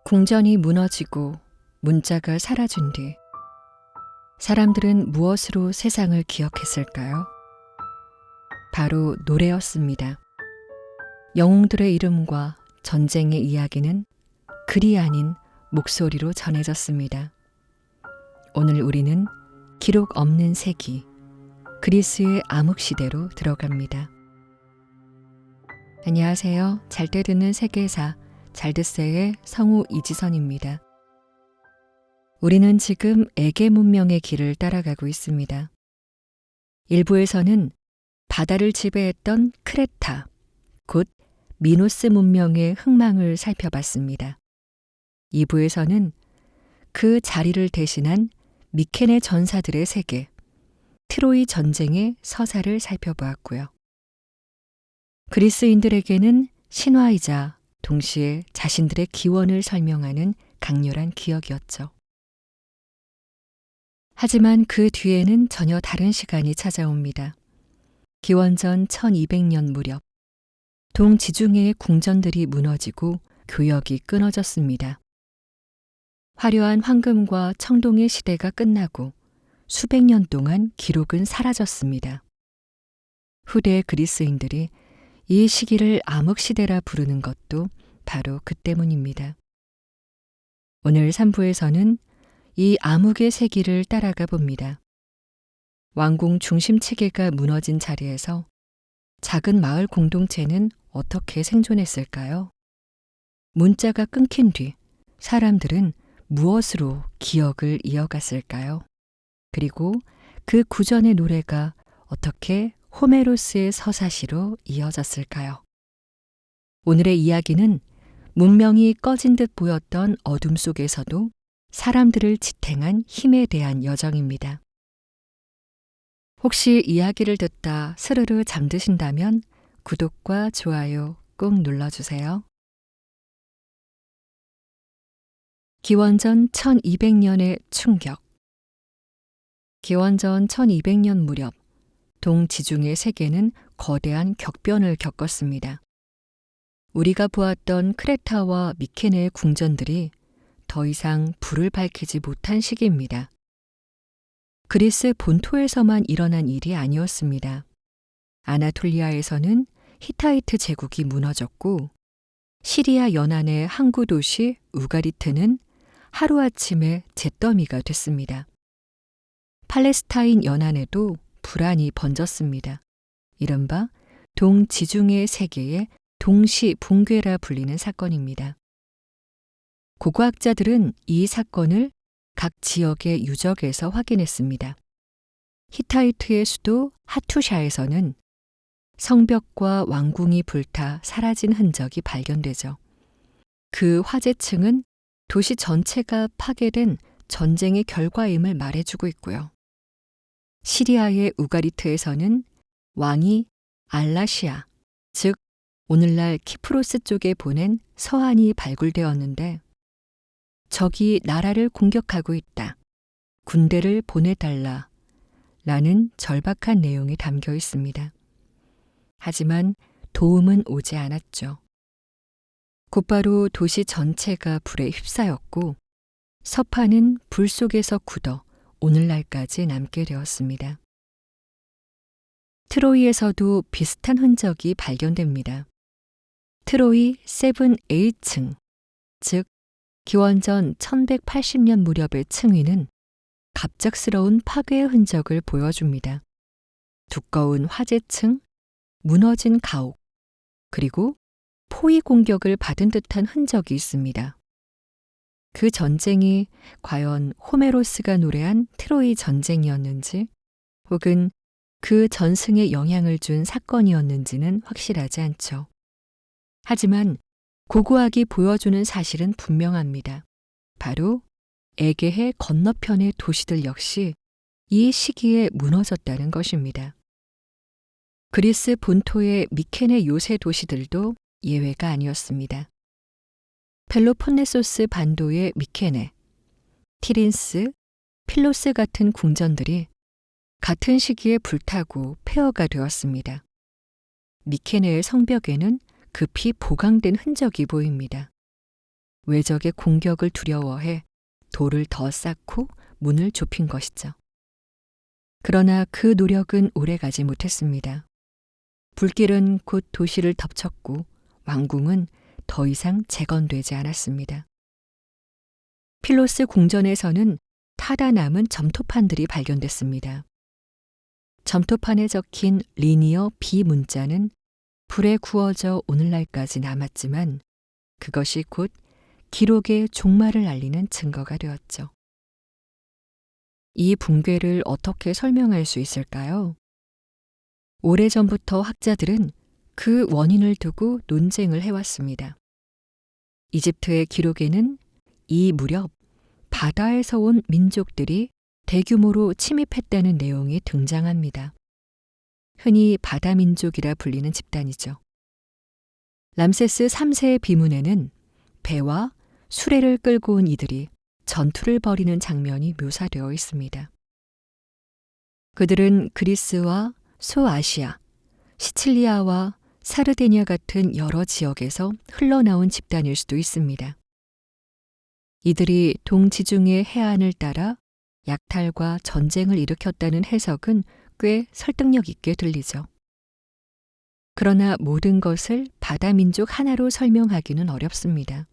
궁전이 무너지고 문자가 사라진 뒤 사람들은 무엇으로 세상을 기억했을까요? 바로 노래였습니다. 영웅들의 이름과 전쟁의 이야기는 글이 아닌 목소리로 전해졌습니다. 오늘 우리는 기록 없는 세기, 그리스의 암흑시대로 들어갑니다. 안녕하세요. 잘 때 듣는 세계사 잘듣세의 성우 이지선입니다. 우리는 지금 에게 문명의 길을 따라가고 있습니다. 일부에서는 바다를 지배했던 크레타, 곧 미노스 문명의 흥망을 살펴봤습니다. 2부에서는 그 자리를 대신한 미케네 전사들의 세계, 트로이 전쟁의 서사를 살펴보았고요. 그리스인들에게는 신화이자 동시에 자신들의 기원을 설명하는 강렬한 기억이었죠. 하지만 그 뒤에는 전혀 다른 시간이 찾아옵니다. 기원전 1200년 무렵, 동지중해의 궁전들이 무너지고 교역이 끊어졌습니다. 화려한 황금과 청동의 시대가 끝나고 수백 년 동안 기록은 사라졌습니다. 후대 그리스인들이 이 시기를 암흑시대라 부르는 것도 바로 그 때문입니다. 오늘 3부에서는 이 암흑의 세기를 따라가 봅니다. 왕궁 중심 체계가 무너진 자리에서 작은 마을 공동체는 어떻게 생존했을까요? 문자가 끊긴 뒤 사람들은 무엇으로 기억을 이어갔을까요? 그리고 그 구전의 노래가 어떻게 호메로스의 서사시로 이어졌을까요? 오늘의 이야기는 문명이 꺼진 듯 보였던 어둠 속에서도 사람들을 지탱한 힘에 대한 여정입니다. 혹시 이야기를 듣다 스르르 잠드신다면 구독과 좋아요 꼭 눌러주세요. 기원전 1200년의 충격. 기원전 1200년 무렵 동지중해 세계는 거대한 격변을 겪었습니다. 우리가 보았던 크레타와 미케네의 궁전들이 더 이상 불을 밝히지 못한 시기입니다. 그리스 본토에서만 일어난 일이 아니었습니다. 아나톨리아에서는 히타이트 제국이 무너졌고 시리아 연안의 항구 도시 우가리트는 하루아침에 잿더미가 됐습니다. 팔레스타인 연안에도 불안이 번졌습니다. 이른바 동지중해 세계의 동시 붕괴라 불리는 사건입니다. 고고학자들은 이 사건을 각 지역의 유적에서 확인했습니다. 히타이트의 수도 하투샤에서는 성벽과 왕궁이 불타 사라진 흔적이 발견되죠. 그 화재층은 도시 전체가 파괴된 전쟁의 결과임을 말해주고 있고요. 시리아의 우가리트에서는 왕이 알라시아, 즉 오늘날 키프로스 쪽에 보낸 서한이 발굴되었는데 적이 나라를 공격하고 있다. 군대를 보내달라. 라는 절박한 내용이 담겨 있습니다. 하지만 도움은 오지 않았죠. 곧바로 도시 전체가 불에 휩싸였고 서판은 불 속에서 굳어 오늘날까지 남게 되었습니다. 트로이에서도 비슷한 흔적이 발견됩니다. 트로이 7-8층, 즉 기원전 1180년 무렵의 층위는 갑작스러운 파괴의 흔적을 보여줍니다. 두꺼운 화재층, 무너진 가옥, 그리고 포위 공격을 받은 듯한 흔적이 있습니다. 그 전쟁이 과연 호메로스가 노래한 트로이 전쟁이었는지 혹은 그 전승에 영향을 준 사건이었는지는 확실하지 않죠. 하지만 고고학이 보여주는 사실은 분명합니다. 바로 에게해 건너편의 도시들 역시 이 시기에 무너졌다는 것입니다. 그리스 본토의 미케네 요새 도시들도 예외가 아니었습니다. 펠로폰네소스 반도의 미케네, 티린스, 필로스 같은 궁전들이 같은 시기에 불타고 폐허가 되었습니다. 미케네의 성벽에는 급히 보강된 흔적이 보입니다. 외적의 공격을 두려워해 돌을 더 쌓고 문을 좁힌 것이죠. 그러나 그 노력은 오래가지 못했습니다. 불길은 곧 도시를 덮쳤고 왕궁은 더 이상 재건되지 않았습니다. 필로스 궁전에서는 타다 남은 점토판들이 발견됐습니다. 점토판에 적힌 리니어 B 문자는 불에 구워져 오늘날까지 남았지만 그것이 곧 기록의 종말을 알리는 증거가 되었죠. 이 붕괴를 어떻게 설명할 수 있을까요? 오래전부터 학자들은 그 원인을 두고 논쟁을 해왔습니다. 이집트의 기록에는 이 무렵 바다에서 온 민족들이 대규모로 침입했다는 내용이 등장합니다. 흔히 바다민족이라 불리는 집단이죠. 람세스 3세의 비문에는 배와 수레를 끌고 온 이들이 전투를 벌이는 장면이 묘사되어 있습니다. 그들은 그리스와 소아시아, 시칠리아와 사르데니아 같은 여러 지역에서 흘러나온 집단일 수도 있습니다. 이들이 동지중해 해안을 따라 약탈과 전쟁을 일으켰다는 해석은 꽤 설득력 있게 들리죠. 그러나 모든 것을 바다민족 하나로 설명하기는 어렵습니다.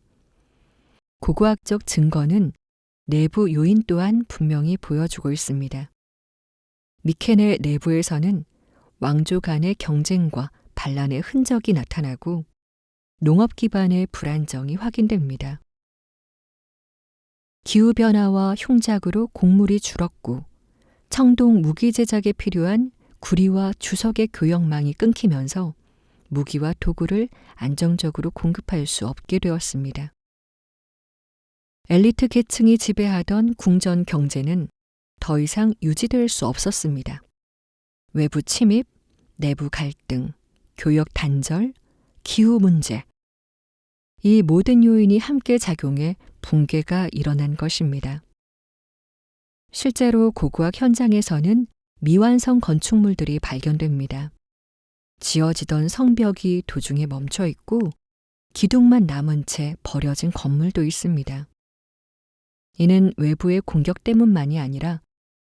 고고학적 증거는 내부 요인 또한 분명히 보여주고 있습니다. 미케네 내부에서는 왕조 간의 경쟁과 반란의 흔적이 나타나고 농업 기반의 불안정이 확인됩니다. 기후변화와 흉작으로 곡물이 줄었고 청동 무기 제작에 필요한 구리와 주석의 교역망이 끊기면서 무기와 도구를 안정적으로 공급할 수 없게 되었습니다. 엘리트 계층이 지배하던 궁전 경제는 더 이상 유지될 수 없었습니다. 외부 침입, 내부 갈등, 교역 단절, 기후 문제. 이 모든 요인이 함께 작용해 붕괴가 일어난 것입니다. 실제로 고고학 현장에서는 미완성 건축물들이 발견됩니다. 지어지던 성벽이 도중에 멈춰 있고 기둥만 남은 채 버려진 건물도 있습니다. 이는 외부의 공격 때문만이 아니라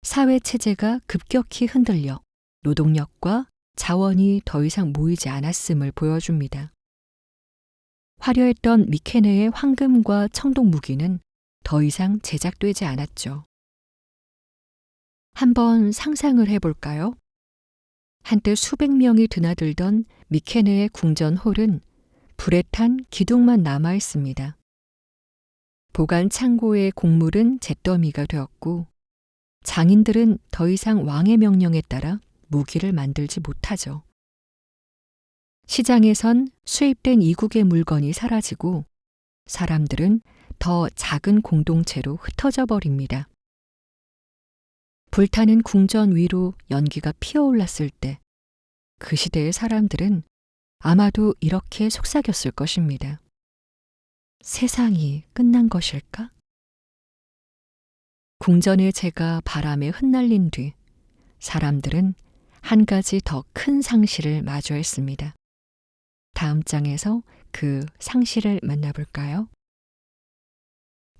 사회 체제가 급격히 흔들려 노동력과 자원이 더 이상 모이지 않았음을 보여줍니다. 화려했던 미케네의 황금과 청동 무기는 더 이상 제작되지 않았죠. 한번 상상을 해볼까요? 한때 수백 명이 드나들던 미케네의 궁전 홀은 불에 탄 기둥만 남아 있습니다. 보관 창고의 곡물은 잿더미가 되었고 장인들은 더 이상 왕의 명령에 따라 무기를 만들지 못하죠. 시장에선 수입된 이국의 물건이 사라지고 사람들은 더 작은 공동체로 흩어져 버립니다. 불타는 궁전 위로 연기가 피어올랐을 때 그 시대의 사람들은 아마도 이렇게 속삭였을 것입니다. 세상이 끝난 것일까? 궁전의 재가 바람에 흩날린 뒤 사람들은 한 가지 더 큰 상실을 마주했습니다. 다음 장에서 그 상실을 만나볼까요?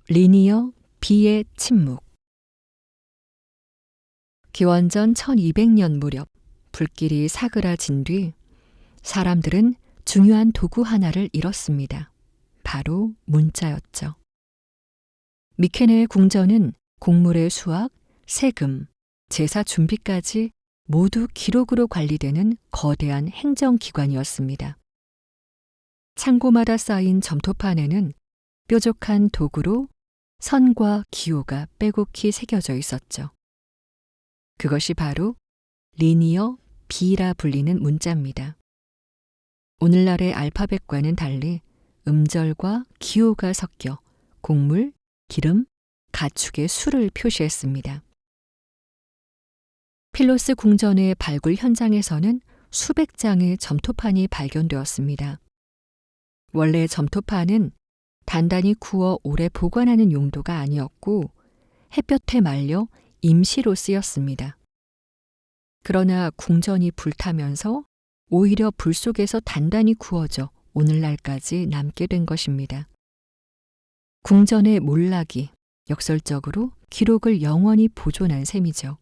리니어 B의 침묵. 기원전 1200년 무렵 불길이 사그라진 뒤 사람들은 중요한 도구 하나를 잃었습니다. 바로 문자였죠. 미케네의 궁전은 곡물의 수확, 세금, 제사 준비까지 모두 기록으로 관리되는 거대한 행정기관이었습니다. 창고마다 쌓인 점토판에는 뾰족한 도구로 선과 기호가 빼곡히 새겨져 있었죠. 그것이 바로 리니어 B라 불리는 문자입니다. 오늘날의 알파벳과는 달리 음절과 기호가 섞여 곡물, 기름, 가축의 수를 표시했습니다. 필로스 궁전의 발굴 현장에서는 수백 장의 점토판이 발견되었습니다. 원래 점토판은 단단히 구워 오래 보관하는 용도가 아니었고 햇볕에 말려 임시로 쓰였습니다. 그러나 궁전이 불타면서 오히려 불 속에서 단단히 구워져 오늘날까지 남게 된 것입니다. 궁전의 몰락이 역설적으로 기록을 영원히 보존한 셈이죠.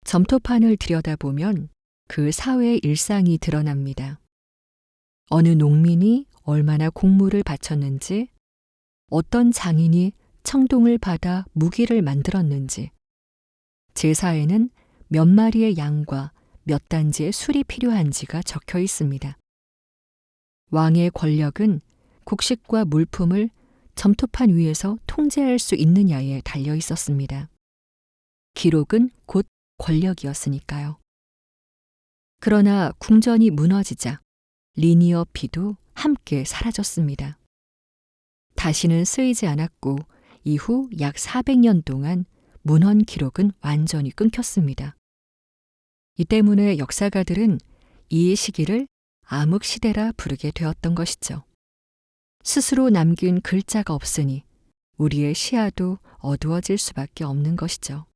점토판을 들여다보면 그 사회의 일상이 드러납니다. 어느 농민이 얼마나 공물을 바쳤는지, 어떤 장인이 청동을 받아 무기를 만들었는지, 제사에는 몇 마리의 양과 몇 단지의 술이 필요한지가 적혀 있습니다. 왕의 권력은 곡식과 물품을 점토판 위에서 통제할 수 있느냐에 달려 있었습니다. 기록은 곧 권력이었으니까요. 그러나 궁전이 무너지자 리니어 B도 함께 사라졌습니다. 다시는 쓰이지 않았고 이후 약 400년 동안 문헌 기록은 완전히 끊겼습니다. 이 때문에 역사가들은 이 시기를 암흑시대라 부르게 되었던 것이죠. 스스로 남긴 글자가 없으니 우리의 시야도 어두워질 수밖에 없는 것이죠.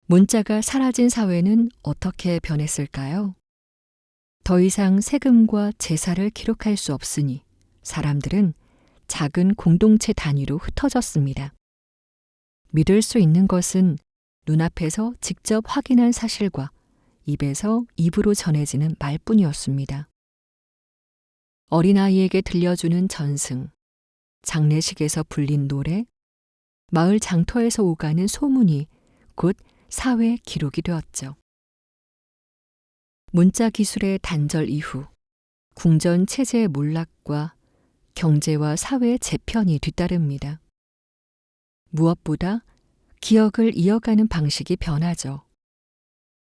문자가 사라진 사회는 어떻게 변했을까요? 더 이상 세금과 제사를 기록할 수 없으니 사람들은 작은 공동체 단위로 흩어졌습니다. 믿을 수 있는 것은 눈앞에서 직접 확인한 사실과 입에서 입으로 전해지는 말뿐이었습니다. 어린아이에게 들려주는 전승, 장례식에서 불린 노래, 마을 장터에서 오가는 소문이 곧 사회 기록이 되었죠. 문자 기술의 단절 이후 궁전 체제의 몰락과 경제와 사회의 재편이 뒤따릅니다. 무엇보다 기억을 이어가는 방식이 변하죠.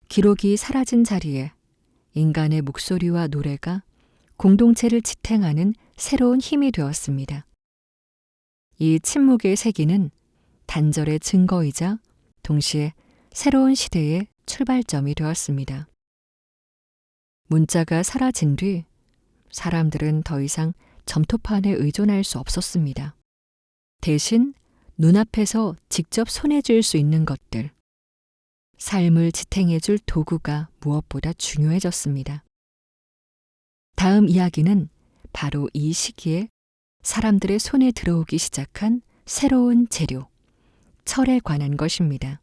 기록이 사라진 자리에 인간의 목소리와 노래가 공동체를 지탱하는 새로운 힘이 되었습니다. 이 침묵의 세기는 단절의 증거이자 동시에 새로운 시대의 출발점이 되었습니다. 문자가 사라진 뒤 사람들은 더 이상 점토판에 의존할 수 없었습니다. 대신 눈앞에서 직접 손에 쥘 수 있는 것들, 삶을 지탱해 줄 도구가 무엇보다 중요해졌습니다. 다음 이야기는 바로 이 시기에 사람들의 손에 들어오기 시작한 새로운 재료, 철에 관한 것입니다.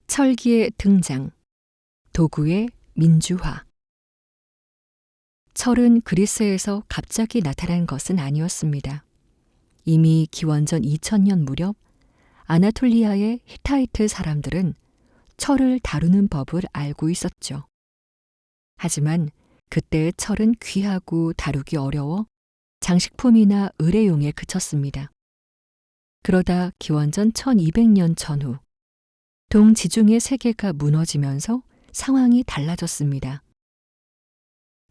철기의 등장, 도구의 민주화. 철은 그리스에서 갑자기 나타난 것은 아니었습니다. 이미 기원전 2000년 무렵 아나톨리아의 히타이트 사람들은 철을 다루는 법을 알고 있었죠. 하지만 그때의 철은 귀하고 다루기 어려워 장식품이나 의뢰용에 그쳤습니다. 그러다 기원전 1200년 전후 동지중해 세계가 무너지면서 상황이 달라졌습니다.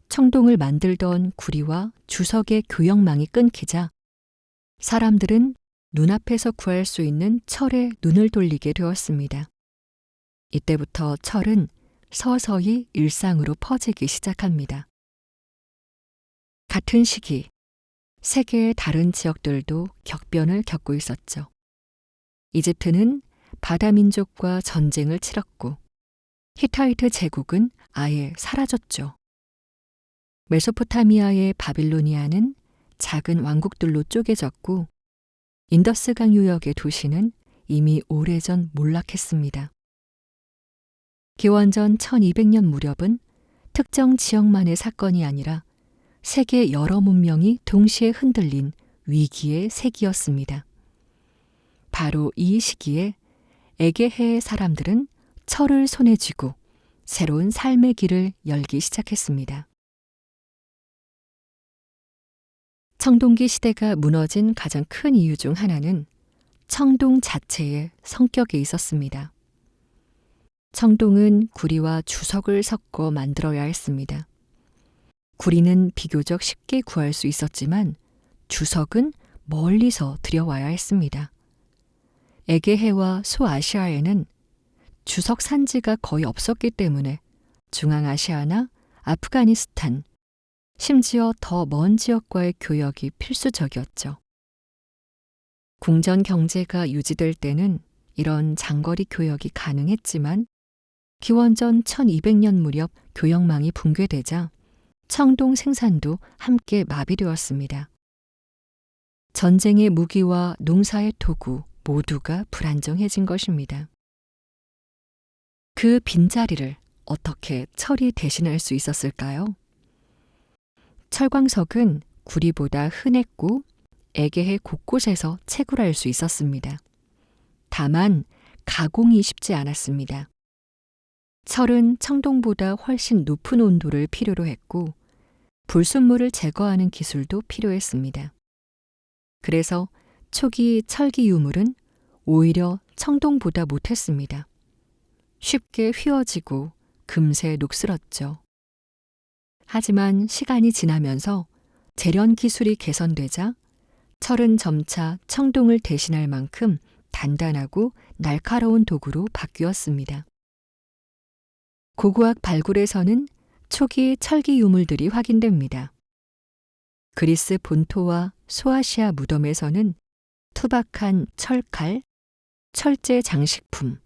청동을 만들던 구리와 주석의 교역망이 끊기자 사람들은 눈앞에서 구할 수 있는 철에 눈을 돌리게 되었습니다. 이때부터 철은 서서히 일상으로 퍼지기 시작합니다. 같은 시기, 세계의 다른 지역들도 격변을 겪고 있었죠. 이집트는 바다 민족과 전쟁을 치렀고 히타이트 제국은 아예 사라졌죠. 메소포타미아의 바빌로니아는 작은 왕국들로 쪼개졌고 인더스강 유역의 도시는 이미 오래전 몰락했습니다. 기원전 1200년 무렵은 특정 지역만의 사건이 아니라 세계 여러 문명이 동시에 흔들린 위기의 세기였습니다. 바로 이 시기에 에게해의 사람들은 철을 손에 쥐고 새로운 삶의 길을 열기 시작했습니다. 청동기 시대가 무너진 가장 큰 이유 중 하나는 청동 자체의 성격에 있었습니다. 청동은 구리와 주석을 섞어 만들어야 했습니다. 구리는 비교적 쉽게 구할 수 있었지만 주석은 멀리서 들여와야 했습니다. 에게해와 소아시아에는 주석 산지가 거의 없었기 때문에 중앙아시아나 아프가니스탄, 심지어 더 먼 지역과의 교역이 필수적이었죠. 궁전 경제가 유지될 때는 이런 장거리 교역이 가능했지만 기원전 1200년 무렵 교역망이 붕괴되자 청동 생산도 함께 마비되었습니다. 전쟁의 무기와 농사의 도구 모두가 불안정해진 것입니다. 그 빈자리를 어떻게 철이 대신할 수 있었을까요? 철광석은 구리보다 흔했고 에게해 곳곳에서 채굴할 수 있었습니다. 다만 가공이 쉽지 않았습니다. 철은 청동보다 훨씬 높은 온도를 필요로 했고 불순물을 제거하는 기술도 필요했습니다. 그래서 초기 철기 유물은 오히려 청동보다 못했습니다. 쉽게 휘어지고 금세 녹슬었죠. 하지만 시간이 지나면서 재련 기술이 개선되자 철은 점차 청동을 대신할 만큼 단단하고 날카로운 도구로 바뀌었습니다. 고고학 발굴에서는 초기 철기 유물들이 확인됩니다. 그리스 본토와 소아시아 무덤에서는 투박한 철칼, 철제 장식품,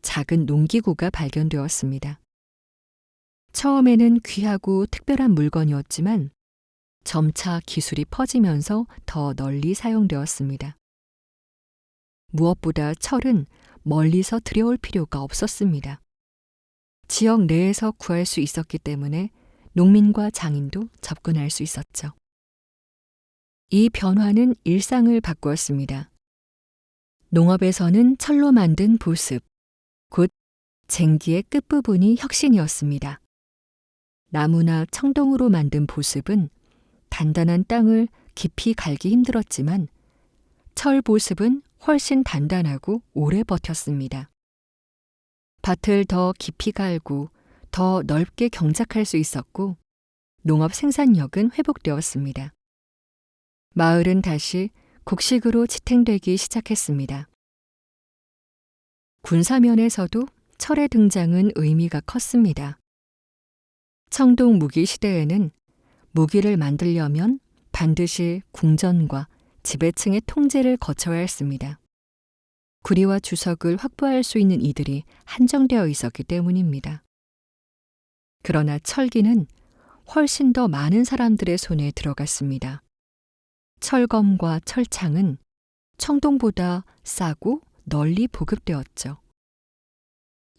작은 농기구가 발견되었습니다. 처음에는 귀하고 특별한 물건이었지만 점차 기술이 퍼지면서 더 널리 사용되었습니다. 무엇보다 철은 멀리서 들여올 필요가 없었습니다. 지역 내에서 구할 수 있었기 때문에 농민과 장인도 접근할 수 있었죠. 이 변화는 일상을 바꾸었습니다. 농업에서는 철로 만든 보습, 곧 쟁기의 끝부분이 혁신이었습니다. 나무나 청동으로 만든 보습은 단단한 땅을 깊이 갈기 힘들었지만 철 보습은 훨씬 단단하고 오래 버텼습니다. 밭을 더 깊이 갈고 더 넓게 경작할 수 있었고 농업 생산력은 회복되었습니다. 마을은 다시 곡식으로 지탱되기 시작했습니다. 군사면에서도 철의 등장은 의미가 컸습니다. 청동 무기 시대에는 무기를 만들려면 반드시 궁전과 지배층의 통제를 거쳐야 했습니다. 구리와 주석을 확보할 수 있는 이들이 한정되어 있었기 때문입니다. 그러나 철기는 훨씬 더 많은 사람들의 손에 들어갔습니다. 철검과 철창은 청동보다 싸고 널리 보급되었죠.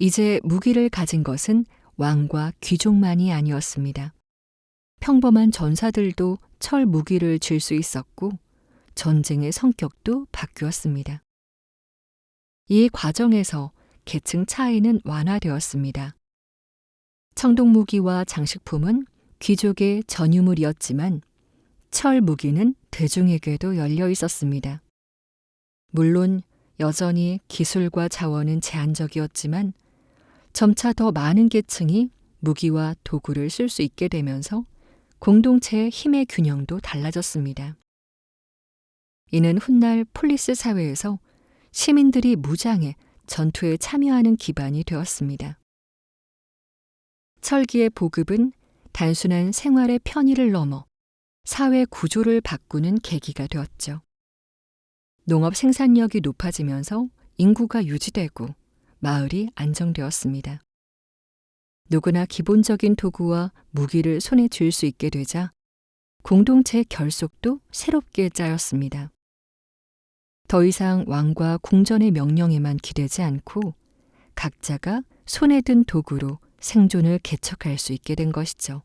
이제 무기를 가진 것은 왕과 귀족만이 아니었습니다. 평범한 전사들도 철 무기를 쥘 수 있었고 전쟁의 성격도 바뀌었습니다. 이 과정에서 계층 차이는 완화되었습니다. 청동 무기와 장식품은 귀족의 전유물이었지만 철 무기는 대중에게도 열려 있었습니다. 물론 여전히 기술과 자원은 제한적이었지만 점차 더 많은 계층이 무기와 도구를 쓸 수 있게 되면서 공동체의 힘의 균형도 달라졌습니다. 이는 훗날 폴리스 사회에서 시민들이 무장해 전투에 참여하는 기반이 되었습니다. 철기의 보급은 단순한 생활의 편의를 넘어 사회 구조를 바꾸는 계기가 되었죠. 농업 생산력이 높아지면서 인구가 유지되고 마을이 안정되었습니다. 누구나 기본적인 도구와 무기를 손에 쥘 수 있게 되자 공동체의 결속도 새롭게 짜였습니다. 더 이상 왕과 궁전의 명령에만 기대지 않고 각자가 손에 든 도구로 생존을 개척할 수 있게 된 것이죠.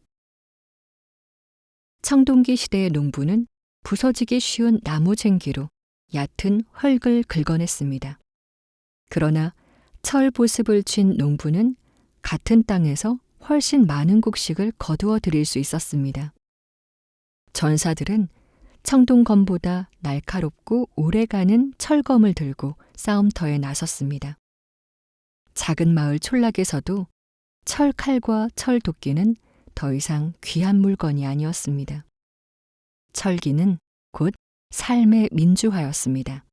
청동기 시대의 농부는 부서지기 쉬운 나무 쟁기로 얕은 흙을 긁어냈습니다. 그러나 철 보습을 쥔 농부는 같은 땅에서 훨씬 많은 곡식을 거두어 들일 수 있었습니다. 전사들은 청동검보다 날카롭고 오래가는 철검을 들고 싸움터에 나섰습니다. 작은 마을 촌락에서도 철칼과 철도끼는 더 이상 귀한 물건이 아니었습니다. 철기는 곧 삶의 민주화였습니다.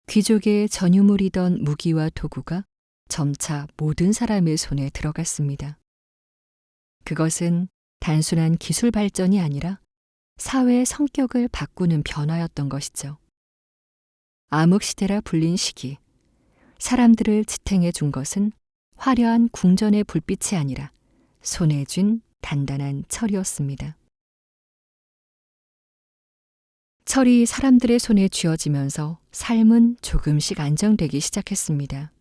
귀족의 전유물이던 무기와 도구가 점차 모든 사람의 손에 들어갔습니다. 그것은 단순한 기술 발전이 아니라 사회의 성격을 바꾸는 변화였던 것이죠. 암흑시대라 불린 시기, 사람들을 지탱해 준 것은 화려한 궁전의 불빛이 아니라 손에 쥔 단단한 철이었습니다. 철이 사람들의 손에 쥐어지면서 삶은 조금씩 안정되기 시작했습니다.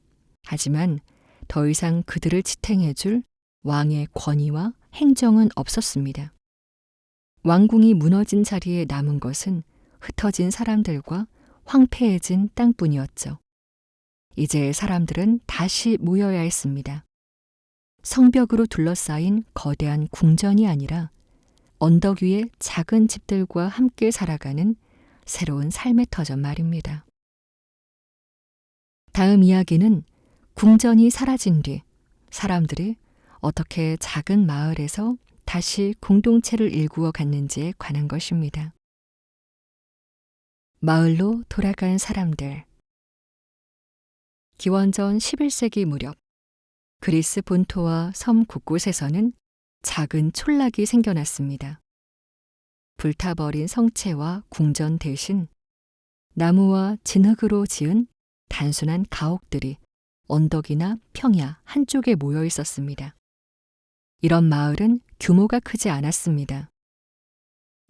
하지만 더 이상 그들을 지탱해줄 왕의 권위와 행정은 없었습니다. 왕궁이 무너진 자리에 남은 것은 흩어진 사람들과 황폐해진 땅뿐이었죠. 이제 사람들은 다시 모여야 했습니다. 성벽으로 둘러싸인 거대한 궁전이 아니라 언덕 위의 작은 집들과 함께 살아가는 새로운 삶의 터전 말입니다. 다음 이야기는 궁전이 사라진 뒤 사람들이 어떻게 작은 마을에서 다시 공동체를 일구어 갔는지에 관한 것입니다. 마을로 돌아간 사람들. 기원전 11세기 무렵 그리스 본토와 섬 곳곳에서는 작은 촌락이 생겨났습니다. 불타버린 성체와 궁전 대신 나무와 진흙으로 지은 단순한 가옥들이 언덕이나 평야 한쪽에 모여 있었습니다. 이런 마을은 규모가 크지 않았습니다.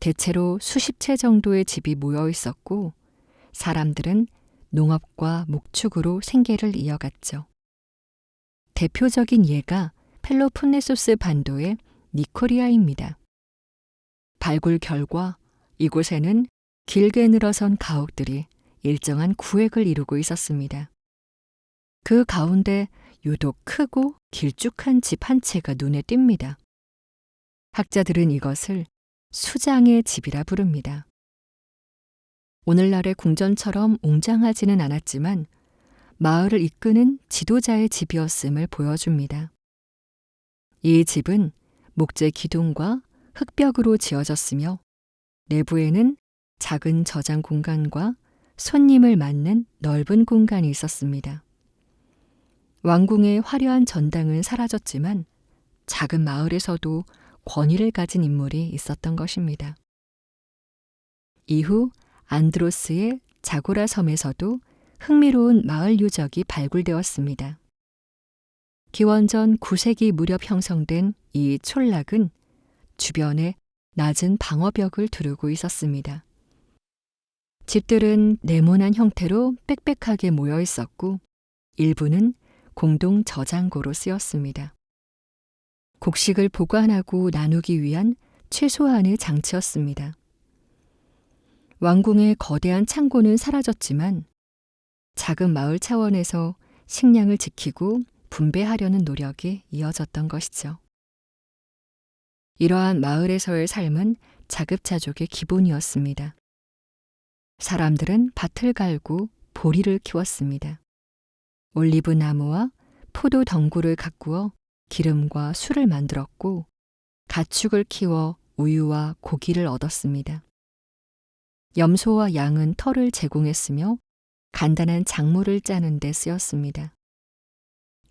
대체로 수십 채 정도의 집이 모여 있었고 사람들은 농업과 목축으로 생계를 이어갔죠. 대표적인 예가 펠로폰네소스 반도의 니코리아입니다. 발굴 결과 이곳에는 길게 늘어선 가옥들이 일정한 구획을 이루고 있었습니다. 그 가운데 유독 크고 길쭉한 집 한 채가 눈에 띕니다. 학자들은 이것을 수장의 집이라 부릅니다. 오늘날의 궁전처럼 웅장하지는 않았지만 마을을 이끄는 지도자의 집이었음을 보여줍니다. 이 집은 목재 기둥과 흙벽으로 지어졌으며 내부에는 작은 저장 공간과 손님을 맞는 넓은 공간이 있었습니다. 왕궁의 화려한 전당은 사라졌지만 작은 마을에서도 권위를 가진 인물이 있었던 것입니다. 이후 안드로스의 자고라 섬에서도 흥미로운 마을 유적이 발굴되었습니다. 기원전 9세기 무렵 형성된 이 촌락은 주변에 낮은 방어벽을 두르고 있었습니다. 집들은 네모난 형태로 빽빽하게 모여 있었고 일부는 공동 저장고로 쓰였습니다. 곡식을 보관하고 나누기 위한 최소한의 장치였습니다. 왕궁의 거대한 창고는 사라졌지만 작은 마을 차원에서 식량을 지키고 분배하려는 노력이 이어졌던 것이죠. 이러한 마을에서의 삶은 자급자족의 기본이었습니다. 사람들은 밭을 갈고 보리를 키웠습니다. 올리브 나무와 포도 덩굴을 가꾸어 기름과 술을 만들었고 가축을 키워 우유와 고기를 얻었습니다. 염소와 양은 털을 제공했으며 간단한 작물을 짜는 데 쓰였습니다.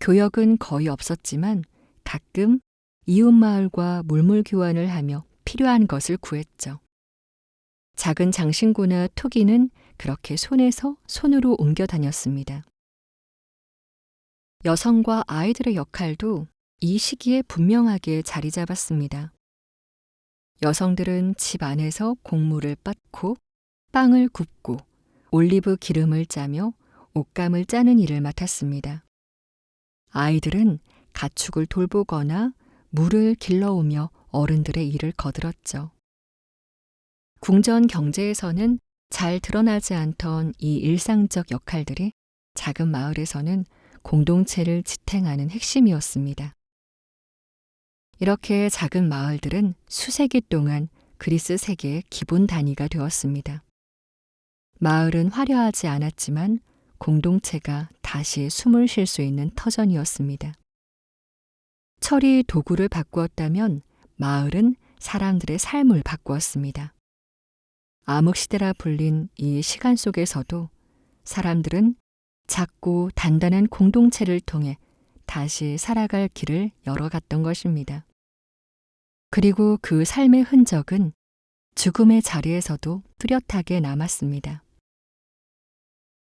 교역은 거의 없었지만 가끔 이웃마을과 물물 교환을 하며 필요한 것을 구했죠. 작은 장신구나 토기는 그렇게 손에서 손으로 옮겨 다녔습니다. 여성과 아이들의 역할도 이 시기에 분명하게 자리 잡았습니다. 여성들은 집 안에서 곡물을 빻고 빵을 굽고 올리브 기름을 짜며 옷감을 짜는 일을 맡았습니다. 아이들은 가축을 돌보거나 물을 길러오며 어른들의 일을 거들었죠. 궁전 경제에서는 잘 드러나지 않던 이 일상적 역할들이 작은 마을에서는 공동체를 지탱하는 핵심이었습니다. 이렇게 작은 마을들은 수세기 동안 그리스 세계의 기본 단위가 되었습니다. 마을은 화려하지 않았지만 공동체가 다시 숨을 쉴 수 있는 터전이었습니다. 철이 도구를 바꾸었다면 마을은 사람들의 삶을 바꾸었습니다. 암흑시대라 불린 이 시간 속에서도 사람들은 작고 단단한 공동체를 통해 다시 살아갈 길을 열어갔던 것입니다. 그리고 그 삶의 흔적은 죽음의 자리에서도 뚜렷하게 남았습니다.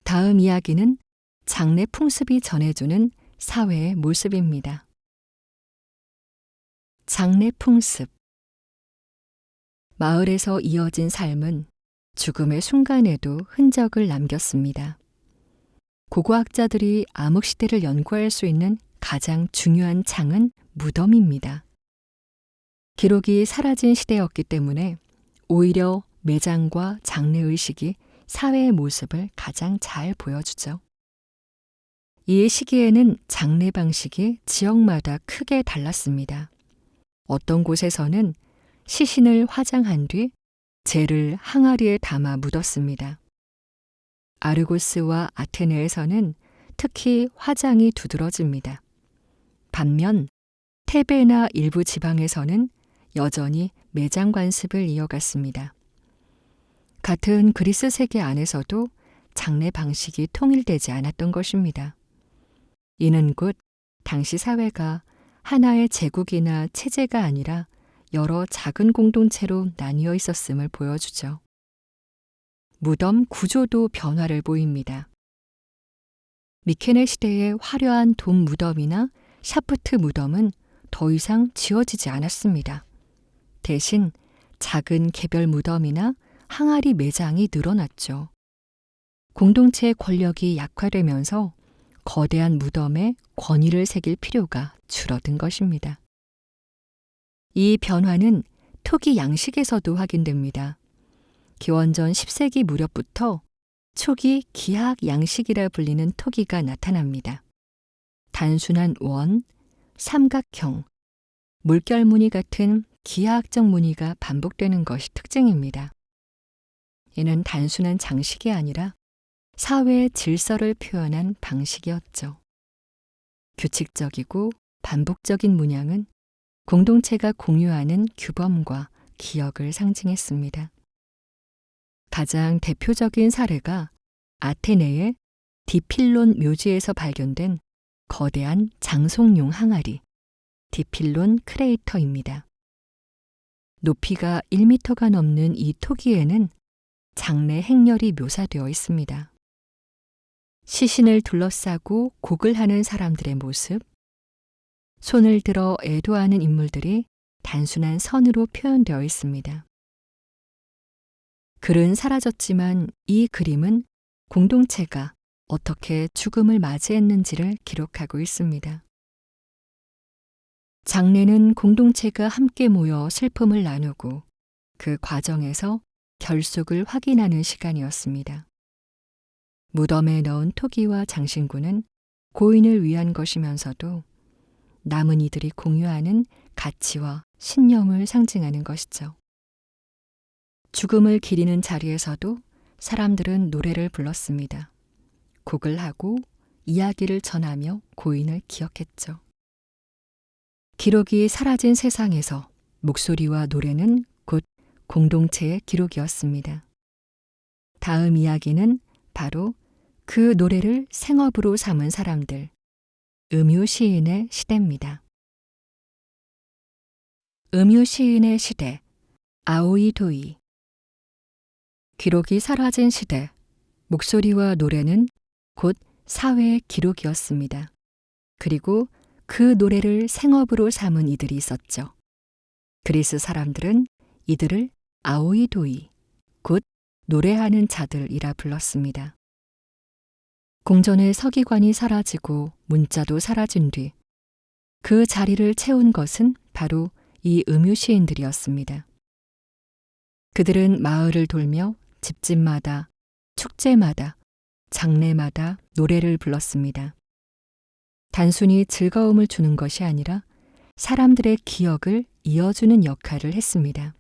다음 이야기는 장례 풍습이 전해주는 사회의 모습입니다. 장례 풍습. 마을에서 이어진 삶은 죽음의 순간에도 흔적을 남겼습니다. 고고학자들이 암흑시대를 연구할 수 있는 가장 중요한 창은 무덤입니다. 기록이 사라진 시대였기 때문에 오히려 매장과 장례의식이 사회의 모습을 가장 잘 보여주죠. 이 시기에는 장례 방식이 지역마다 크게 달랐습니다. 어떤 곳에서는 시신을 화장한 뒤 재를 항아리에 담아 묻었습니다. 아르고스와 아테네에서는 특히 화장이 두드러집니다. 반면 테베나 일부 지방에서는 여전히 매장 관습을 이어갔습니다. 같은 그리스 세계 안에서도 장례 방식이 통일되지 않았던 것입니다. 이는 곧 당시 사회가 하나의 제국이나 체제가 아니라 여러 작은 공동체로 나뉘어 있었음을 보여주죠. 무덤 구조도 변화를 보입니다. 미케네 시대의 화려한 돔 무덤이나 샤프트 무덤은 더 이상 지어지지 않았습니다. 대신 작은 개별 무덤이나 항아리 매장이 늘어났죠. 공동체의 권력이 약화되면서 거대한 무덤에 권위를 새길 필요가 줄어든 것입니다. 이 변화는 토기 양식에서도 확인됩니다. 기원전 10세기 무렵부터 초기 기학 양식이라 불리는 토기가 나타납니다. 단순한 원, 삼각형, 물결 무늬 같은 기하학적 무늬가 반복되는 것이 특징입니다. 이는 단순한 장식이 아니라 사회의 질서를 표현한 방식이었죠. 규칙적이고 반복적인 문양은 공동체가 공유하는 규범과 기억을 상징했습니다. 가장 대표적인 사례가 아테네의 디필론 묘지에서 발견된 거대한 장송용 항아리, 디필론 크레이터입니다. 높이가 1m가 넘는 이 토기에는 장례 행렬이 묘사되어 있습니다. 시신을 둘러싸고 곡을 하는 사람들의 모습, 손을 들어 애도하는 인물들이 단순한 선으로 표현되어 있습니다. 글은 사라졌지만 이 그림은 공동체가 어떻게 죽음을 맞이했는지를 기록하고 있습니다. 장례는 공동체가 함께 모여 슬픔을 나누고 그 과정에서 결속을 확인하는 시간이었습니다. 무덤에 넣은 토기와 장신구는 고인을 위한 것이면서도 남은 이들이 공유하는 가치와 신념을 상징하는 것이죠. 죽음을 기리는 자리에서도 사람들은 노래를 불렀습니다. 곡을 하고 이야기를 전하며 고인을 기억했죠. 기록이 사라진 세상에서 목소리와 노래는 곧 공동체의 기록이었습니다. 다음 이야기는 바로 그 노래를 생업으로 삼은 사람들, 음유 시인의 시대입니다. 음유 시인의 시대, 아오이 도이. 기록이 사라진 시대, 목소리와 노래는 곧 사회의 기록이었습니다. 그리고 그 노래를 생업으로 삼은 이들이 있었죠. 그리스 사람들은 이들을 아오이 도이, 곧 노래하는 자들이라 불렀습니다. 공전의 서기관이 사라지고 문자도 사라진 뒤 그 자리를 채운 것은 바로 이 음유 시인들이었습니다. 그들은 마을을 돌며 집집마다, 축제마다, 장례마다 노래를 불렀습니다. 단순히 즐거움을 주는 것이 아니라 사람들의 기억을 이어주는 역할을 했습니다.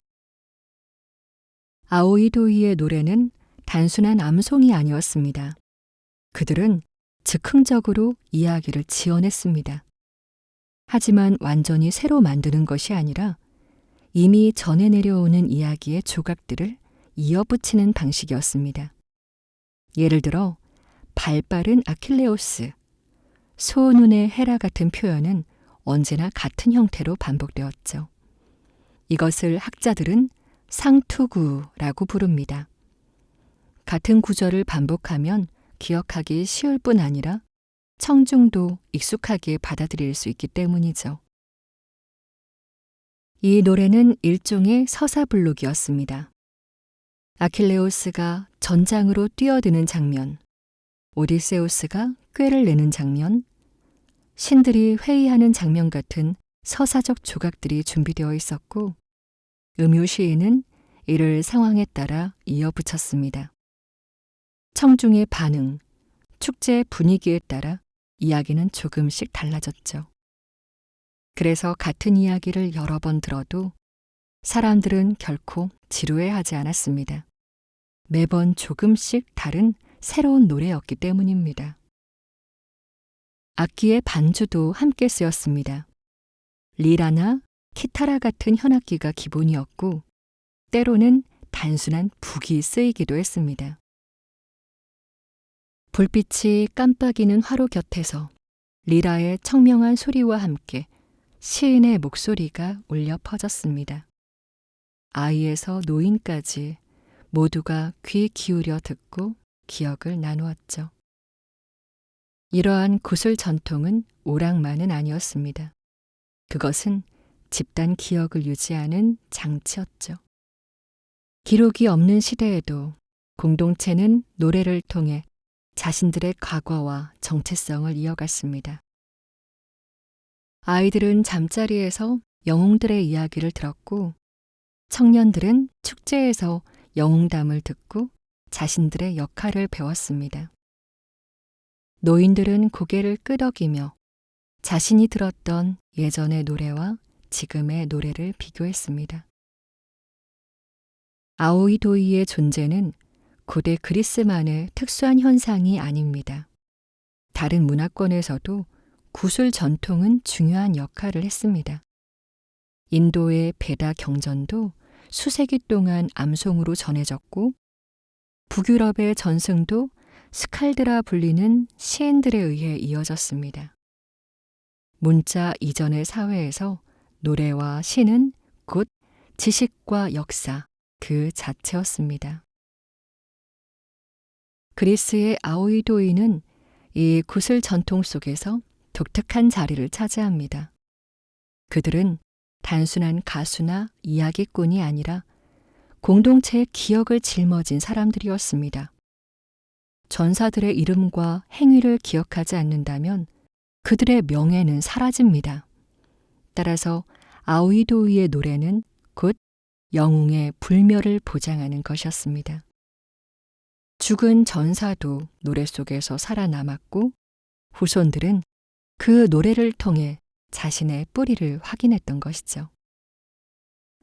아오이 도이의 노래는 단순한 암송이 아니었습니다. 그들은 즉흥적으로 이야기를 지어냈습니다. 하지만 완전히 새로 만드는 것이 아니라 이미 전해 내려오는 이야기의 조각들을 이어붙이는 방식이었습니다. 예를 들어 발빠른 아킬레오스, 소눈의 헤라 같은 표현은 언제나 같은 형태로 반복되었죠. 이것을 학자들은 상투구라고 부릅니다. 같은 구절을 반복하면 기억하기 쉬울 뿐 아니라 청중도 익숙하게 받아들일 수 있기 때문이죠. 이 노래는 일종의 서사블록이었습니다. 아킬레우스가 전장으로 뛰어드는 장면, 오디세우스가 꾀를 내는 장면, 신들이 회의하는 장면 같은 서사적 조각들이 준비되어 있었고, 음유 시인은 이를 상황에 따라 이어붙였습니다. 청중의 반응, 축제 분위기에 따라 이야기는 조금씩 달라졌죠. 그래서 같은 이야기를 여러 번 들어도 사람들은 결코 지루해하지 않았습니다. 매번 조금씩 다른 새로운 노래였기 때문입니다. 악기의 반주도 함께 쓰였습니다. 리라나 키타라 같은 현악기가 기본이었고, 때로는 단순한 북이 쓰이기도 했습니다. 불빛이 깜빡이는 화로 곁에서 리라의 청명한 소리와 함께 시인의 목소리가 울려 퍼졌습니다. 아이에서 노인까지 모두가 귀 기울여 듣고 기억을 나누었죠. 이러한 구슬 전통은 오락만은 아니었습니다. 그것은 집단 기억을 유지하는 장치였죠. 기록이 없는 시대에도 공동체는 노래를 통해 자신들의 과거와 정체성을 이어갔습니다. 아이들은 잠자리에서 영웅들의 이야기를 들었고, 청년들은 축제에서 영웅담을 듣고 자신들의 역할을 배웠습니다. 노인들은 고개를 끄덕이며 자신이 들었던 예전의 노래와 지금의 노래를 비교했습니다. 아오이도이의 존재는 고대 그리스만의 특수한 현상이 아닙니다. 다른 문화권에서도 구슬 전통은 중요한 역할을 했습니다. 인도의 베다 경전도 수세기 동안 암송으로 전해졌고, 북유럽의 전승도 스칼드라 불리는 시인들에 의해 이어졌습니다. 문자 이전의 사회에서 노래와 시는 곧 지식과 역사 그 자체였습니다. 그리스의 아오이도이는 이 구슬 전통 속에서 독특한 자리를 차지합니다. 그들은 단순한 가수나 이야기꾼이 아니라 공동체의 기억을 짊어진 사람들이었습니다. 전사들의 이름과 행위를 기억하지 않는다면 그들의 명예는 사라집니다. 따라서 아오이도이의 노래는 곧 영웅의 불멸을 보장하는 것이었습니다. 죽은 전사도 노래 속에서 살아남았고, 후손들은 그 노래를 통해 자신의 뿌리를 확인했던 것이죠.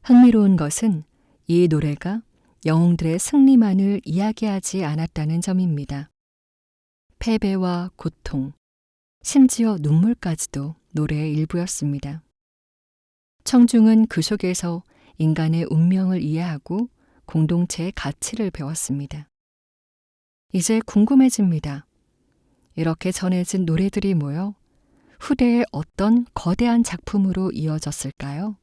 흥미로운 것은 이 노래가 영웅들의 승리만을 이야기하지 않았다는 점입니다. 패배와 고통, 심지어 눈물까지도 노래의 일부였습니다. 청중은 그 속에서 인간의 운명을 이해하고 공동체의 가치를 배웠습니다. 이제 궁금해집니다. 이렇게 전해진 노래들이 모여 후대의 어떤 거대한 작품으로 이어졌을까요?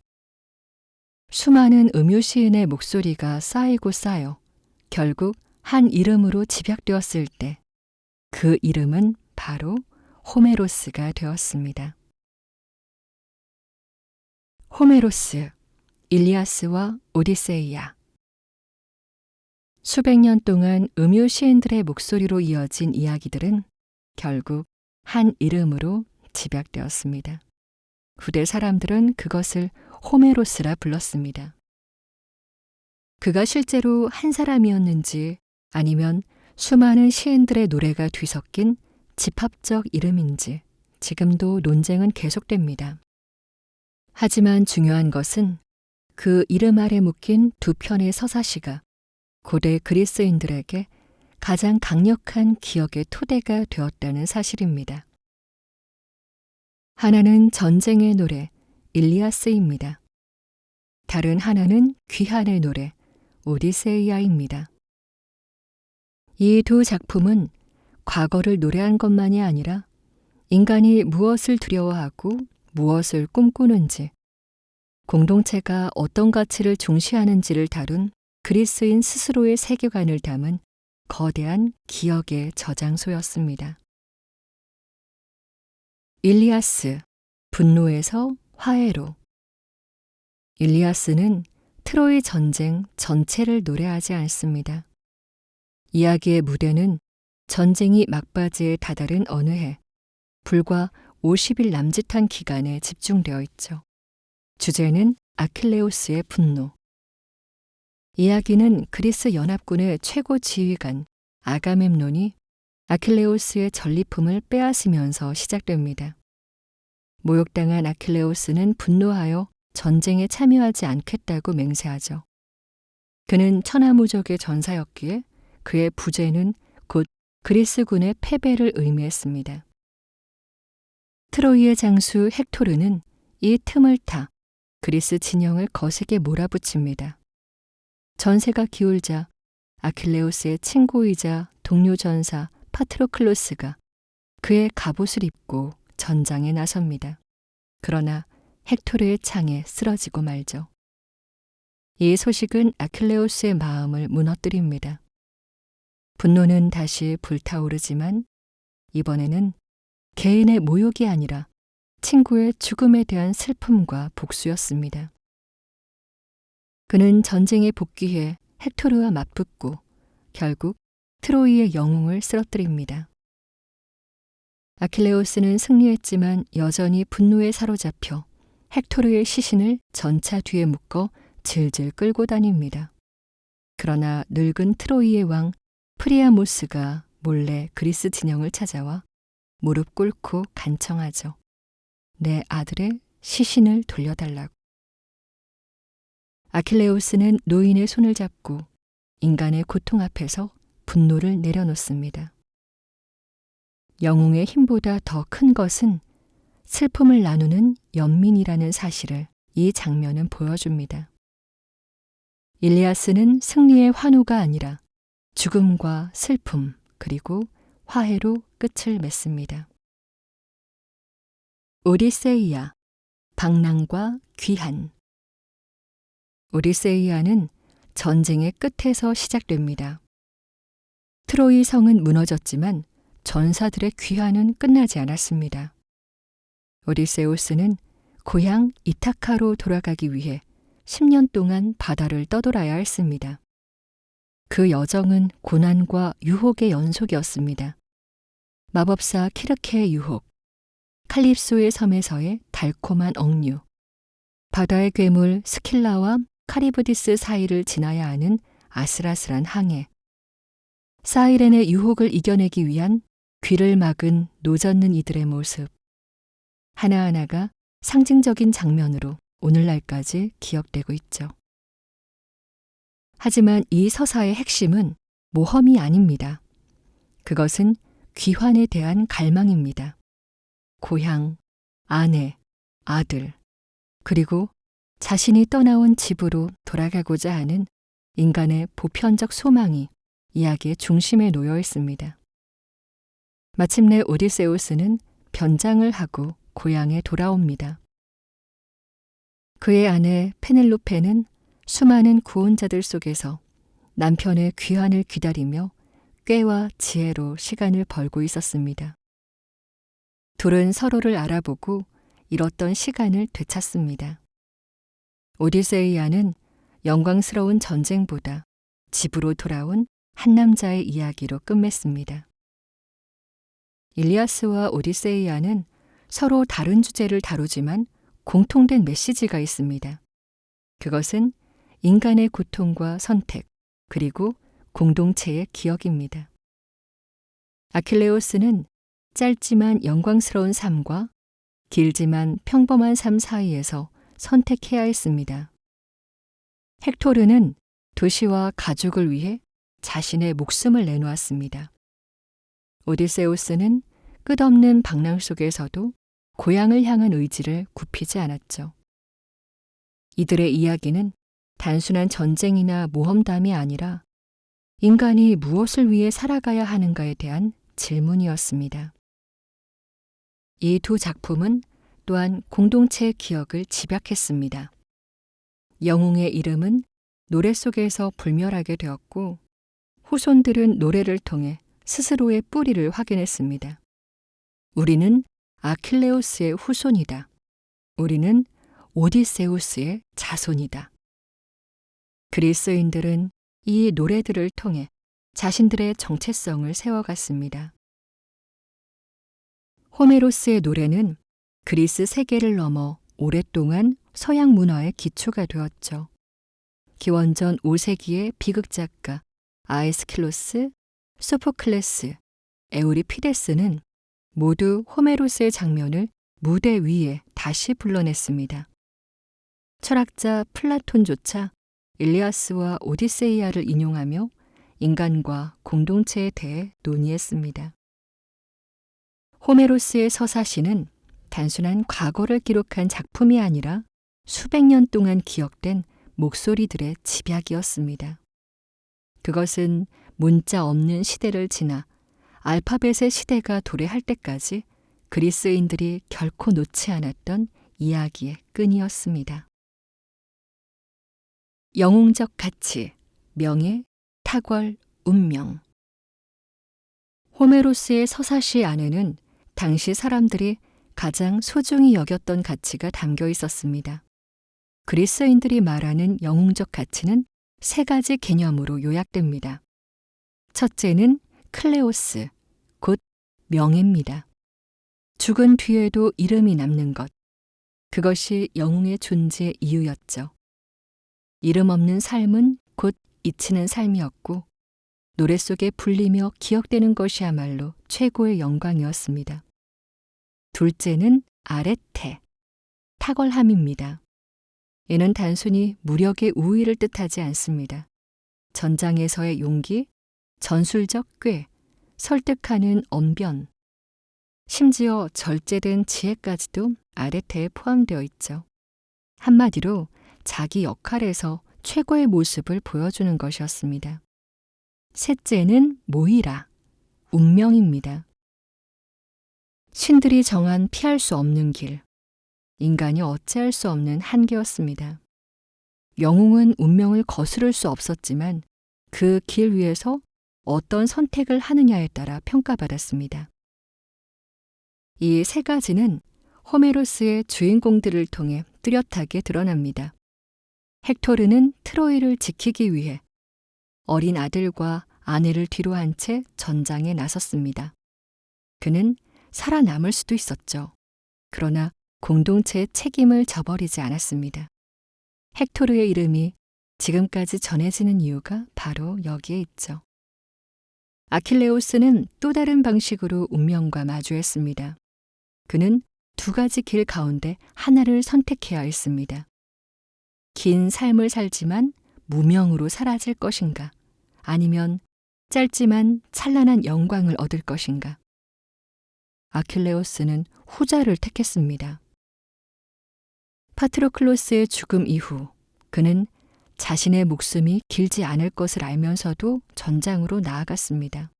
수많은 음유 시인의 목소리가 쌓이고 쌓여 결국 한 이름으로 집약되었을 때 그 이름은 바로 호메로스가 되었습니다. 호메로스, 일리아스와 오디세이아. 수백 년 동안 음유 시인들의 목소리로 이어진 이야기들은 결국 한 이름으로 집약되었습니다. 후대 사람들은 그것을 호메로스라 불렀습니다. 그가 실제로 한 사람이었는지 아니면 수많은 시인들의 노래가 뒤섞인 집합적 이름인지 지금도 논쟁은 계속됩니다. 하지만 중요한 것은 그 이름 아래 묶인 두 편의 서사시가 고대 그리스인들에게 가장 강력한 기억의 토대가 되었다는 사실입니다. 하나는 전쟁의 노래, 일리아스입니다. 다른 하나는 귀환의 노래, 오디세이아입니다. 이 두 작품은 과거를 노래한 것만이 아니라 인간이 무엇을 두려워하고 무엇을 꿈꾸는지, 공동체가 어떤 가치를 중시하는지를 다룬 그리스인 스스로의 세계관을 담은 거대한 기억의 저장소였습니다. 일리아스, 분노에서 화해로. 일리아스는 트로이 전쟁 전체를 노래하지 않습니다. 이야기의 무대는 전쟁이 막바지에 다다른 어느 해, 불과 50일 남짓한 기간에 집중되어 있죠. 주제는 아킬레우스의 분노. 이야기는 그리스 연합군의 최고 지휘관 아가멤논이 아킬레우스의 전리품을 빼앗으면서 시작됩니다. 모욕당한 아킬레우스는 분노하여 전쟁에 참여하지 않겠다고 맹세하죠. 그는 천하무적의 전사였기에 그의 부재는 곧 그리스군의 패배를 의미했습니다. 트로이의 장수 헥토르는 이 틈을 타 그리스 진영을 거세게 몰아붙입니다. 전세가 기울자 아킬레우스의 친구이자 동료 전사 파트로클로스가 그의 갑옷을 입고 전장에 나섭니다. 그러나 헥토르의 창에 쓰러지고 말죠. 이 소식은 아킬레우스의 마음을 무너뜨립니다. 분노는 다시 불타오르지만 이번에는 개인의 모욕이 아니라 친구의 죽음에 대한 슬픔과 복수였습니다. 그는 전쟁에 복귀해 헥토르와 맞붙고 결국 트로이의 영웅을 쓰러뜨립니다. 아킬레우스는 승리했지만 여전히 분노에 사로잡혀 헥토르의 시신을 전차 뒤에 묶어 질질 끌고 다닙니다. 그러나 늙은 트로이의 왕 프리아모스가 몰래 그리스 진영을 찾아와 무릎 꿇고 간청하죠. 내 아들의 시신을 돌려달라고. 아킬레우스는 노인의 손을 잡고 인간의 고통 앞에서 분노를 내려놓습니다. 영웅의 힘보다 더 큰 것은 슬픔을 나누는 연민이라는 사실을 이 장면은 보여줍니다. 일리아스는 승리의 환호가 아니라 죽음과 슬픔 그리고 화해로 끝을 맺습니다. 오디세이아, 방랑과 귀한. 오디세이아는 전쟁의 끝에서 시작됩니다. 트로이 성은 무너졌지만 전사들의 귀환은 끝나지 않았습니다. 오디세우스는 고향 이타카로 돌아가기 위해 10년 동안 바다를 떠돌아야 했습니다. 그 여정은 고난과 유혹의 연속이었습니다. 마법사 키르케의 유혹, 칼립소의 섬에서의 달콤한 억류, 바다의 괴물 스킬라와 카리브디스 사이를 지나야 하는 아슬아슬한 항해, 사이렌의 유혹을 이겨내기 위한 귀를 막은 노젓는 이들의 모습, 하나하나가 상징적인 장면으로 오늘날까지 기억되고 있죠. 하지만 이 서사의 핵심은 모험이 아닙니다. 그것은 귀환에 대한 갈망입니다. 고향, 아내, 아들, 그리고 자신이 떠나온 집으로 돌아가고자 하는 인간의 보편적 소망이 이야기의 중심에 놓여 있습니다. 마침내 오디세우스는 변장을 하고 고향에 돌아옵니다. 그의 아내 페넬로페는 수많은 구원자들 속에서 남편의 귀환을 기다리며 꾀와 지혜로 시간을 벌고 있었습니다. 둘은 서로를 알아보고 잃었던 시간을 되찾습니다. 오디세이아는 영광스러운 전쟁보다 집으로 돌아온 한 남자의 이야기로 끝맺습니다. 일리아스와 오디세이아는 서로 다른 주제를 다루지만 공통된 메시지가 있습니다. 그것은 인간의 고통과 선택, 그리고 공동체의 기억입니다. 아킬레우스는 짧지만 영광스러운 삶과 길지만 평범한 삶 사이에서 선택해야 했습니다. 헥토르는 도시와 가족을 위해 자신의 목숨을 내놓았습니다. 오디세우스는 끝없는 방랑 속에서도 고향을 향한 의지를 굽히지 않았죠. 이들의 이야기는 단순한 전쟁이나 모험담이 아니라 인간이 무엇을 위해 살아가야 하는가에 대한 질문이었습니다. 이 두 작품은 또한 공동체의 기억을 집약했습니다. 영웅의 이름은 노래 속에서 불멸하게 되었고 후손들은 노래를 통해 스스로의 뿌리를 확인했습니다. 우리는 아킬레우스의 후손이다. 우리는 오디세우스의 자손이다. 그리스인들은 이 노래들을 통해 자신들의 정체성을 세워갔습니다. 호메로스의 노래는 그리스 세계를 넘어 오랫동안 서양 문화의 기초가 되었죠. 기원전 5세기의 비극작가 아에스킬로스, 소포클레스, 에우리피데스는 모두 호메로스의 장면을 무대 위에 다시 불러냈습니다. 철학자 플라톤조차 일리아스와 오디세이아를 인용하며 인간과 공동체에 대해 논의했습니다. 호메로스의 서사시는 단순한 과거를 기록한 작품이 아니라 수백 년 동안 기억된 목소리들의 집약이었습니다. 그것은 문자 없는 시대를 지나 알파벳의 시대가 도래할 때까지 그리스인들이 결코 놓지 않았던 이야기의 끈이었습니다. 영웅적 가치, 명예, 탁월, 운명. 호메로스의 서사시 안에는 당시 사람들이 가장 소중히 여겼던 가치가 담겨 있었습니다. 그리스인들이 말하는 영웅적 가치는 세 가지 개념으로 요약됩니다. 첫째는 클레오스, 곧 명예입니다. 죽은 뒤에도 이름이 남는 것. 그것이 영웅의 존재 이유였죠. 이름 없는 삶은 곧 잊히는 삶이었고 노래 속에 불리며 기억되는 것이야말로 최고의 영광이었습니다. 둘째는 아레테, 탁월함입니다. 이는 단순히 무력의 우위를 뜻하지 않습니다. 전장에서의 용기, 전술적 꾀, 설득하는 언변, 심지어 절제된 지혜까지도 아레테에 포함되어 있죠. 한마디로 자기 역할에서 최고의 모습을 보여주는 것이었습니다. 셋째는 모이라, 운명입니다. 신들이 정한 피할 수 없는 길, 인간이 어찌할 수 없는 한계였습니다. 영웅은 운명을 거스를 수 없었지만 그 길 위에서 어떤 선택을 하느냐에 따라 평가받았습니다. 이 세 가지는 호메로스의 주인공들을 통해 뚜렷하게 드러납니다. 헥토르는 트로이를 지키기 위해 어린 아들과 아내를 뒤로 한 채 전장에 나섰습니다. 그는 살아남을 수도 있었죠. 그러나 공동체의 책임을 저버리지 않았습니다. 헥토르의 이름이 지금까지 전해지는 이유가 바로 여기에 있죠. 아킬레우스는 또 다른 방식으로 운명과 마주했습니다. 그는 두 가지 길 가운데 하나를 선택해야 했습니다. 긴 삶을 살지만 무명으로 사라질 것인가, 아니면 짧지만 찬란한 영광을 얻을 것인가. 아킬레우스는 후자를 택했습니다. 파트로클로스의 죽음 이후 그는 자신의 목숨이 길지 않을 것을 알면서도 전장으로 나아갔습니다.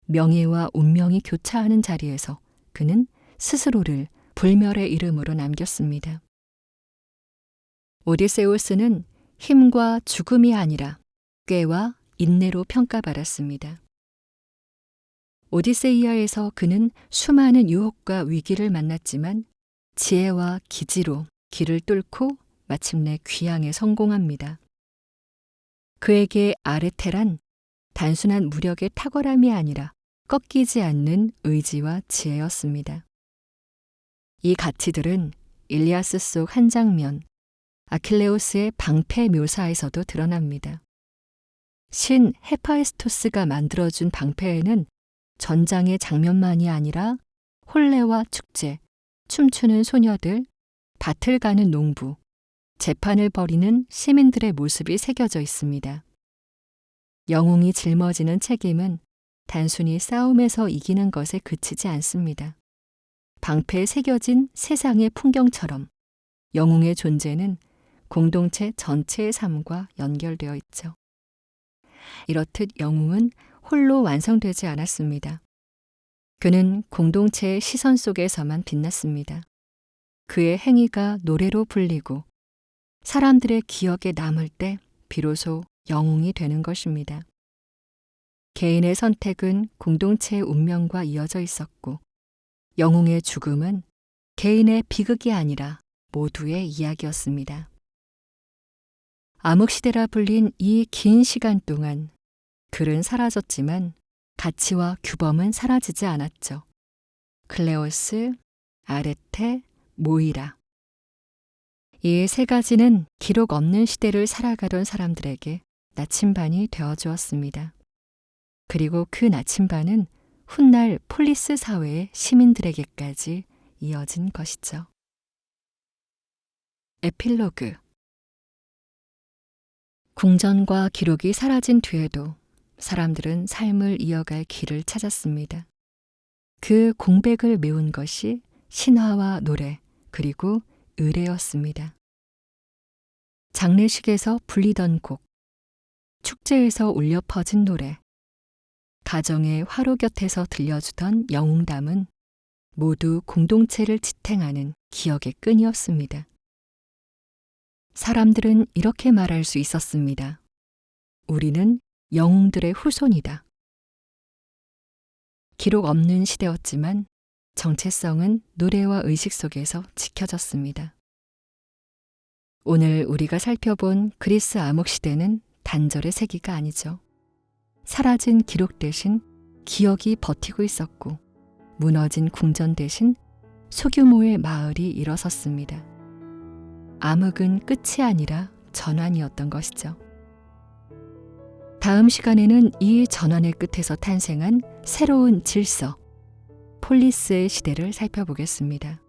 명예와 운명이 교차하는 자리에서 그는 스스로를 불멸의 이름으로 남겼습니다. 오디세우스는 힘과 죽음이 아니라 꾀와 인내로 평가받았습니다. 오디세이아에서 그는 수많은 유혹과 위기를 만났지만 지혜와 기지로 길을 뚫고 마침내 귀향에 성공합니다. 그에게 아레테란 단순한 무력의 탁월함이 아니라 꺾이지 않는 의지와 지혜였습니다. 이 가치들은 일리아스 속 한 장면, 아킬레우스의 방패 묘사에서도 드러납니다. 신 헤파이스토스가 만들어준 방패에는 전장의 장면만이 아니라 혼례와 축제, 춤추는 소녀들, 밭을 가는 농부, 재판을 벌이는 시민들의 모습이 새겨져 있습니다. 영웅이 짊어지는 책임은 단순히 싸움에서 이기는 것에 그치지 않습니다. 방패에 새겨진 세상의 풍경처럼 영웅의 존재는 공동체 전체의 삶과 연결되어 있죠. 이렇듯 영웅은 홀로 완성되지 않았습니다. 그는 공동체의 시선 속에서만 빛났습니다. 그의 행위가 노래로 불리고 사람들의 기억에 남을 때 비로소 영웅이 되는 것입니다. 개인의 선택은 공동체의 운명과 이어져 있었고 영웅의 죽음은 개인의 비극이 아니라 모두의 이야기였습니다. 암흑시대라 불린 이 긴 시간 동안 글은 사라졌지만 가치와 규범은 사라지지 않았죠. 클레오스, 아레테, 모이라. 이 세 가지는 기록 없는 시대를 살아가던 사람들에게 나침반이 되어주었습니다. 그리고 그 나침반은 훗날 폴리스 사회의 시민들에게까지 이어진 것이죠. 에필로그. 궁전과 기록이 사라진 뒤에도 사람들은 삶을 이어갈 길을 찾았습니다. 그 공백을 메운 것이 신화와 노래 그리고 의례였습니다. 장례식에서 불리던 곡, 축제에서 울려 퍼진 노래, 가정의 화로 곁에서 들려주던 영웅담은 모두 공동체를 지탱하는 기억의 끈이었습니다. 사람들은 이렇게 말할 수 있었습니다. 우리는 영웅들의 후손이다. 기록 없는 시대였지만 정체성은 노래와 의식 속에서 지켜졌습니다. 오늘 우리가 살펴본 그리스 암흑시대는 단절의 세기가 아니죠. 사라진 기록 대신 기억이 버티고 있었고 무너진 궁전 대신 소규모의 마을이 일어섰습니다. 암흑은 끝이 아니라 전환이었던 것이죠. 다음 시간에는 이 전환의 끝에서 탄생한 새로운 질서, 폴리스의 시대를 살펴보겠습니다.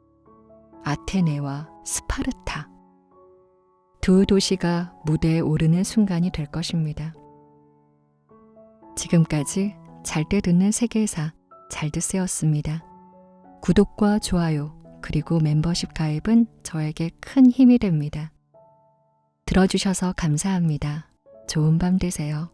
아테네와 스파르타. 두 도시가 무대에 오르는 순간이 될 것입니다. 지금까지 잘 때 듣는 세계사 잘듣세였습니다. 구독과 좋아요 그리고 멤버십 가입은 저에게 큰 힘이 됩니다. 들어주셔서 감사합니다. 좋은 밤 되세요.